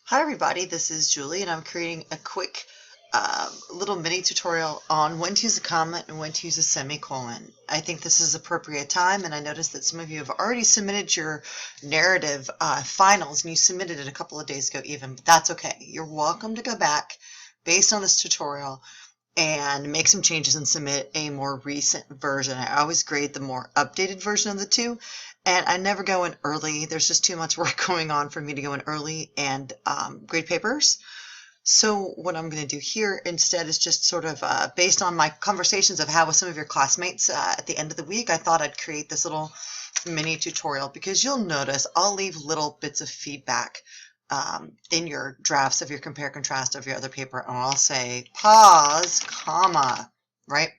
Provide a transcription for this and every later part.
Hi everybody, this is Julie and I'm creating a quick little mini tutorial on when to use a comma and when to use a semicolon. I think this is appropriate time, and I noticed that some of you have already submitted your narrative finals, and you submitted it a couple of days ago even, but that's okay. You're welcome to go back based on this tutorial and make some changes and submit a more recent version. I always grade the more updated version of the two, and I never go in early. There's just too much work going on for me to go in early and grade papers. So what I'm going to do here instead is just sort of based on my conversations I've had with some of your classmates at the end of the week, I thought I'd create this little mini tutorial because you'll notice I'll leave little bits of feedback in your drafts of your compare contrast of your other paper, and I'll say pause, comma, right?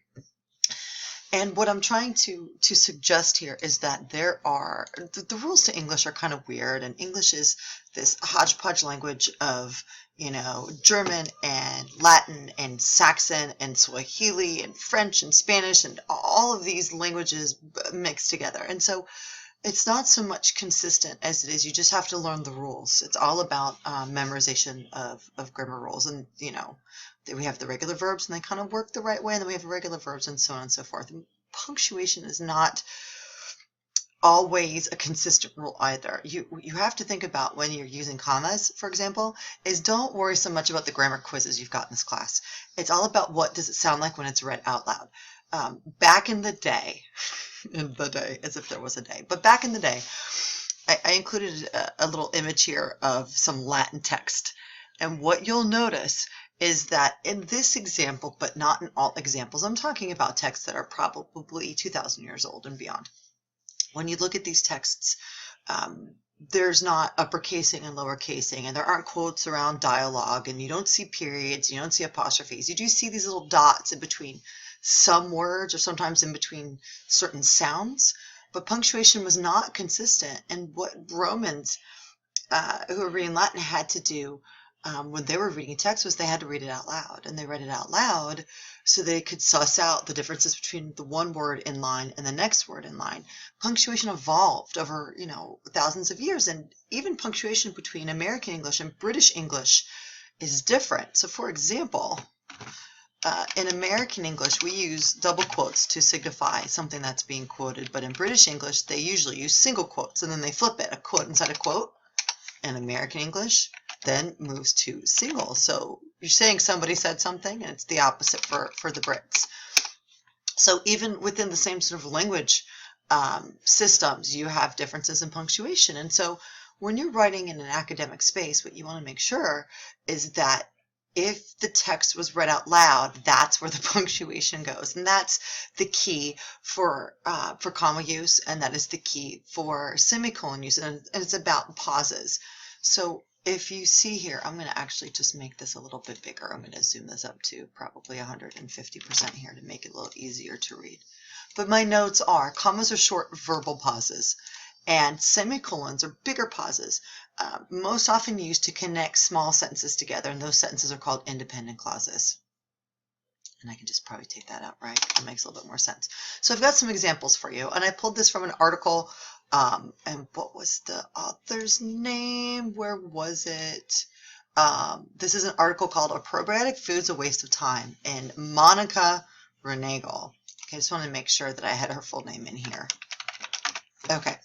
And what I'm trying to suggest here is that there are the rules to English are kind of weird, and English is this hodgepodge language of German and Latin and Saxon and Swahili and French and Spanish and all of these languages mixed together. And so it's not so much consistent as it is you just have to learn the rules. It's all about memorization of grammar rules. And, we have the regular verbs and they kind of work the right way. And then we have irregular verbs and so on and so forth. And punctuation is not always a consistent rule either. You have to think about when you're using commas, for example, is don't worry so much about the grammar quizzes you've got in this class. It's all about what does it sound like when it's read out loud. Back in the day, as if there was a day, but back in the day, I included a little image here of some Latin text. And what you'll notice is that in this example, but not in all examples, I'm talking about texts that are probably 2,000 years old and beyond. When you look at these texts, there's not uppercasing and lowercasing, and there aren't quotes around dialogue, and you don't see periods, you don't see apostrophes. You do see these little dots in between some words or sometimes in between certain sounds, but punctuation was not consistent. And what Romans who were reading Latin had to do when they were reading a text was they had to read it out loud, and they read it out loud so they could suss out the differences between the one word in line and the next word in line. Punctuation evolved over, thousands of years, and even punctuation between American English and British English is different. So, for example, in American English, we use double quotes to signify something that's being quoted, but in British English, they usually use single quotes, and then they flip it, a quote inside a quote. In American English, then moves to single. So you're saying somebody said something, and it's the opposite for the Brits. So even within the same sort of language systems, you have differences in punctuation. And so when you're writing in an academic space, what you want to make sure is that if the text was read out loud, that's where the punctuation goes. And that's the key for comma use, and that is the key for semicolon use, and it's about pauses. So if you see here, I'm going to actually just make this a little bit bigger. I'm going to zoom this up to probably 150% here to make it a little easier to read. But my notes are, commas are short verbal pauses, and semicolons are bigger pauses, most often used to connect small sentences together, and those sentences are called independent clauses. And I can just probably take that out, right? It makes a little bit more sense. So I've got some examples for you, and I pulled this from an article, and what was the author's name? Where was it? This is an article called "Are Probiotic Foods a Waste of Time?" and Monica Renagle. Okay, I just want to make sure that I had her full name in here. Okay.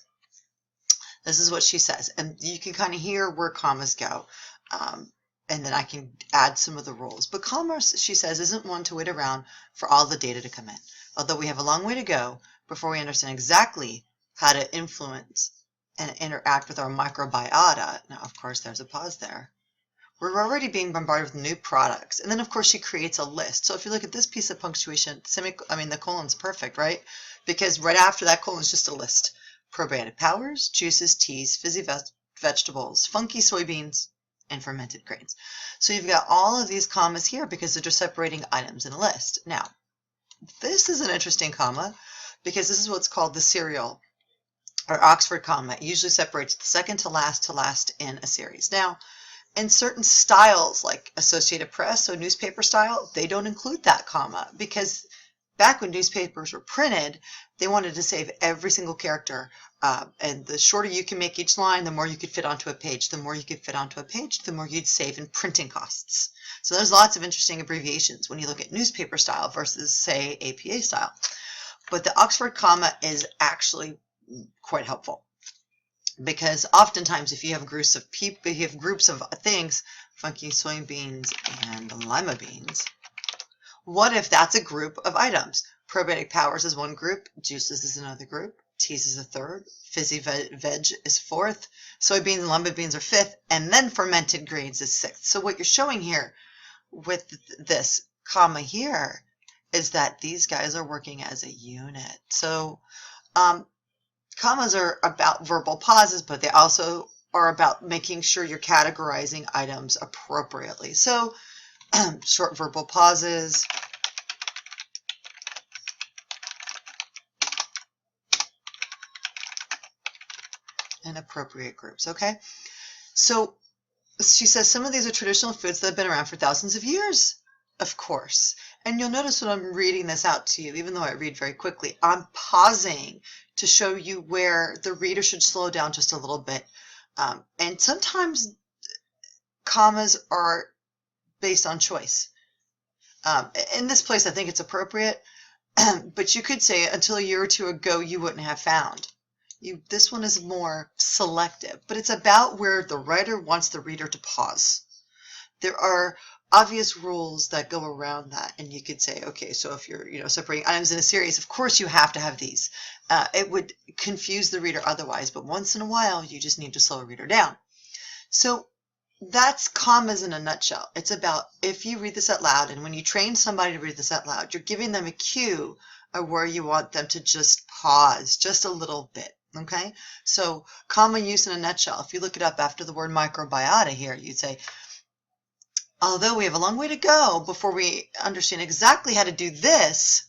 This is what she says, and you can kind of hear where commas go, and then I can add some of the rules. But commerce, she says, isn't one to wait around for all the data to come in, although we have a long way to go before we understand exactly how to influence and interact with our microbiota. Now, of course, there's a pause there. We're already being bombarded with new products. And then, of course, she creates a list. So if you look at this piece of punctuation, the colon's perfect, right? Because right after that colon is just a list. Probiotic powders, juices, teas, fizzy vegetables, funky soybeans, and fermented grains. So you've got all of these commas here because they're just separating items in a list. Now, this is an interesting comma because this is what's called the serial or Oxford comma. It usually separates the second to last in a series. Now, in certain styles like Associated Press, so newspaper style, they don't include that comma because back when newspapers were printed, they wanted to save every single character And the shorter you can make each line, the more you could fit onto a page. The more you could fit onto a page, the more you'd save in printing costs. So there's lots of interesting abbreviations when you look at newspaper style versus, say, APA style. But the Oxford comma is actually quite helpful, because oftentimes if you have groups of people, you have groups of things, funky soybeans and lima beans, what if that's a group of items? Probiotic powers is one group, juices is another group, teas is a third, fizzy veg is fourth, soybeans and lima beans are fifth, and then fermented grains is sixth. So what you're showing here with this comma here is that these guys are working as a unit. So commas are about verbal pauses, but they also are about making sure you're categorizing items appropriately. So short verbal pauses, and appropriate groups, okay? So she says some of these are traditional foods that have been around for thousands of years, of course. And you'll notice when I'm reading this out to you, even though I read very quickly, I'm pausing to show you where the reader should slow down just a little bit. And sometimes commas are based on choice. In this place, I think it's appropriate, but you could say until a year or two ago, you wouldn't have found. This one is more selective, but it's about where the writer wants the reader to pause. There are obvious rules that go around that, and you could say, okay, so if you're separating items in a series, of course you have to have these. It would confuse the reader otherwise, but once in a while you just need to slow a reader down. So that's commas in a nutshell. It's about if you read this out loud, and when you train somebody to read this out loud, you're giving them a cue of where you want them to just pause just a little bit. Okay, so comma use in a nutshell. If you look it up after the word microbiota here, you'd say, although we have a long way to go before we understand exactly how to do this,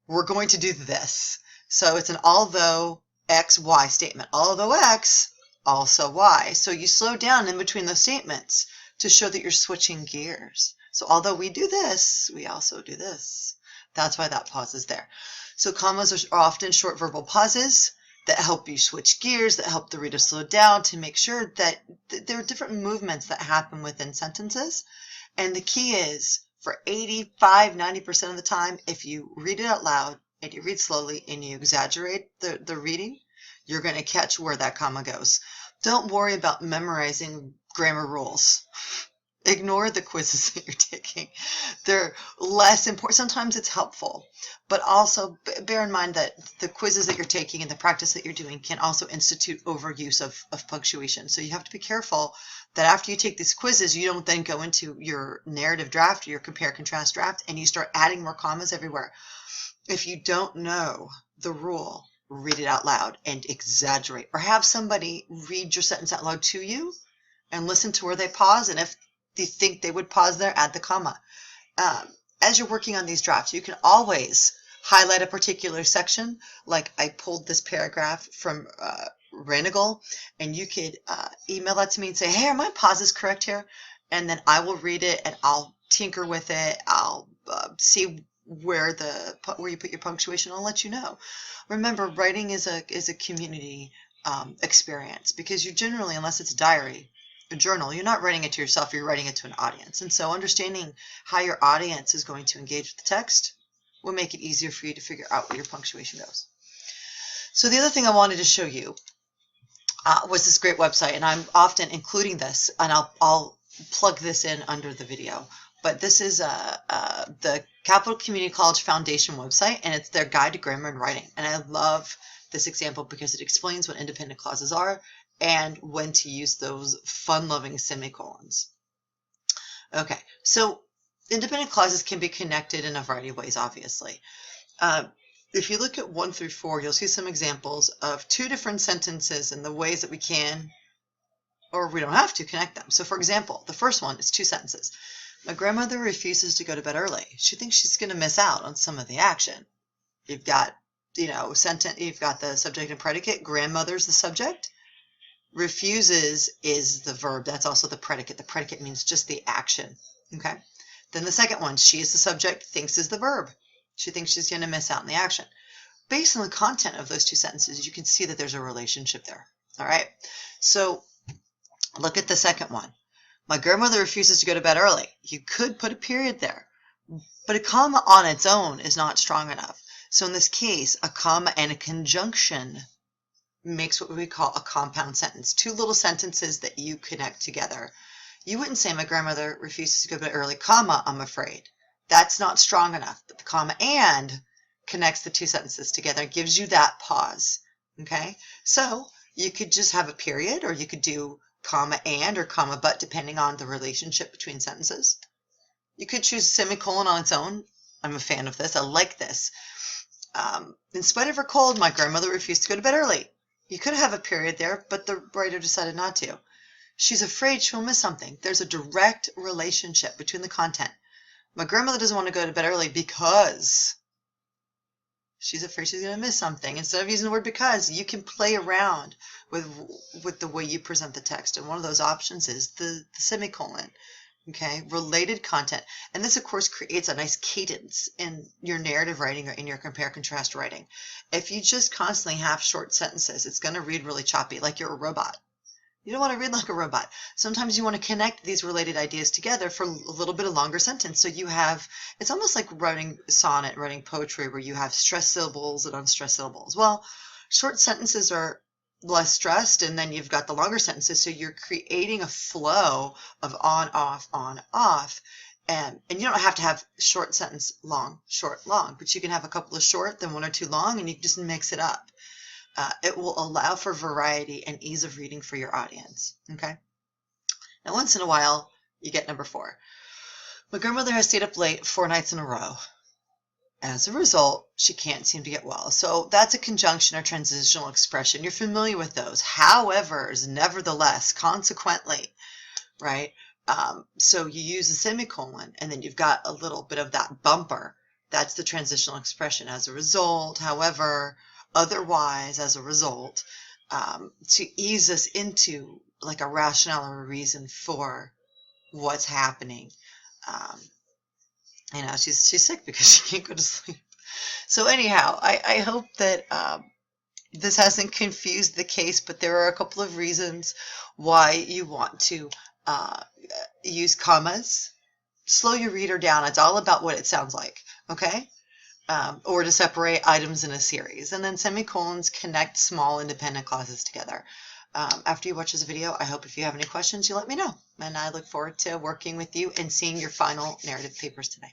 we're going to do this. So it's an although X, Y statement. Although X, also Y. So you slow down in between those statements to show that you're switching gears. So although we do this, we also do this. That's why that pause is there. So commas are often short verbal pauses that help you switch gears, that help the reader slow down to make sure that there are different movements that happen within sentences. And the key is, for 85–90% of the time, if you read it out loud and you read slowly and you exaggerate the reading, you're going to catch where that comma goes. Don't worry about memorizing grammar rules. Ignore the quizzes that you're taking. They're less important. Sometimes it's helpful, but also bear in mind that the quizzes that you're taking and the practice that you're doing can also institute overuse of punctuation. So you have to be careful that after you take these quizzes, you don't then go into your narrative draft or your compare-contrast draft and you start adding more commas everywhere. If you don't know the rule, read it out loud and exaggerate. Or have somebody read your sentence out loud to you and listen to where they pause, and if you think they would pause there, add the comma. As you're working on these drafts, you can always highlight a particular section. Like I pulled this paragraph from Ranigal, and you could email that to me and say, hey, are my pauses correct here? And then I will read it and I'll tinker with it. I'll see where you put your punctuation. I'll let you know. Remember, writing is a community experience, because you generally, unless it's a diary, a journal, you're not writing it to yourself, you're writing it to an audience. And so understanding how your audience is going to engage with the text will make it easier for you to figure out where your punctuation goes. So the other thing I wanted to show you was this great website, and I'm often including this, and I'll plug this in under the video. But this is the Capital Community College Foundation website, and it's their guide to grammar and writing. And I love this example because it explains what independent clauses are and when to use those fun-loving semicolons. Okay, so independent clauses can be connected in a variety of ways, obviously. If you look at 1 through 4, you'll see some examples of 2 different sentences and the ways that we can, or we don't have to, connect them. So for example, the first one is 2 sentences. My grandmother refuses to go to bed early. She thinks she's going to miss out on some of the action. You've got, you've got the subject and predicate. Grandmother's the subject. Refuses is the verb. That's also the predicate. The predicate means just the action. Okay. Then the second one, she is the subject, thinks is the verb. She thinks she's going to miss out on the action. based on the content of those two sentences, you can see that there's a relationship there. All right. So look at the second one. My grandmother refuses to go to bed early. You could put a period there, but a comma on its own is not strong enough. So in this case, a comma and a conjunction makes what we call a compound sentence. Two little sentences that you connect together. You wouldn't say my grandmother refuses to go to bed early, comma, I'm afraid. That's not strong enough. But the comma and connects the two sentences together and gives you that pause. Okay? So you could just have a period, or you could do comma and or comma but, depending on the relationship between sentences. You could choose a semicolon on its own. I'm a fan of this. I like this. In spite of her cold, my grandmother refused to go to bed early. You could have a period there, but the writer decided not to. She's afraid she'll miss something. There's a direct relationship between the content. My grandmother doesn't want to go to bed early because she's afraid she's going to miss something. Instead of using the word because, you can play around with the way you present the text. And one of those options is the semicolon. Okay, related content. And this, of course, creates a nice cadence in your narrative writing or in your compare-contrast writing. If you just constantly have short sentences, it's going to read really choppy, like you're a robot. You don't want to read like a robot. Sometimes you want to connect these related ideas together for a little bit of longer sentence. So you have, it's almost like writing sonnet, writing poetry, where you have stressed syllables and unstressed syllables. Well, short sentences are less stressed, and then you've got the longer sentences, so you're creating a flow of on, off, and you don't have to have short sentence, long, short, long, but you can have a couple of short, then one or two long, and you can just mix it up. It will allow for variety and ease of reading for your audience. Okay. Now, once in a while, you get number 4. My grandmother has stayed up late 4 nights in a row. As a result, she can't seem to get well. So that's a conjunction or transitional expression. You're familiar with those. However, nevertheless, consequently, right? So you use a semicolon, and then you've got a little bit of that bumper. That's the transitional expression. As a result, however, otherwise, as a result, to ease us into like a rationale or a reason for what's happening. You know, she's sick because she can't go to sleep. So anyhow, I hope that this hasn't confused the case, but there are a couple of reasons why you want to use commas. Slow your reader down. It's all about what it sounds like, okay? Or to separate items in a series. And then semicolons connect small independent clauses together. After you watch this video, I hope if you have any questions, you let me know. And I look forward to working with you and seeing your final narrative papers today.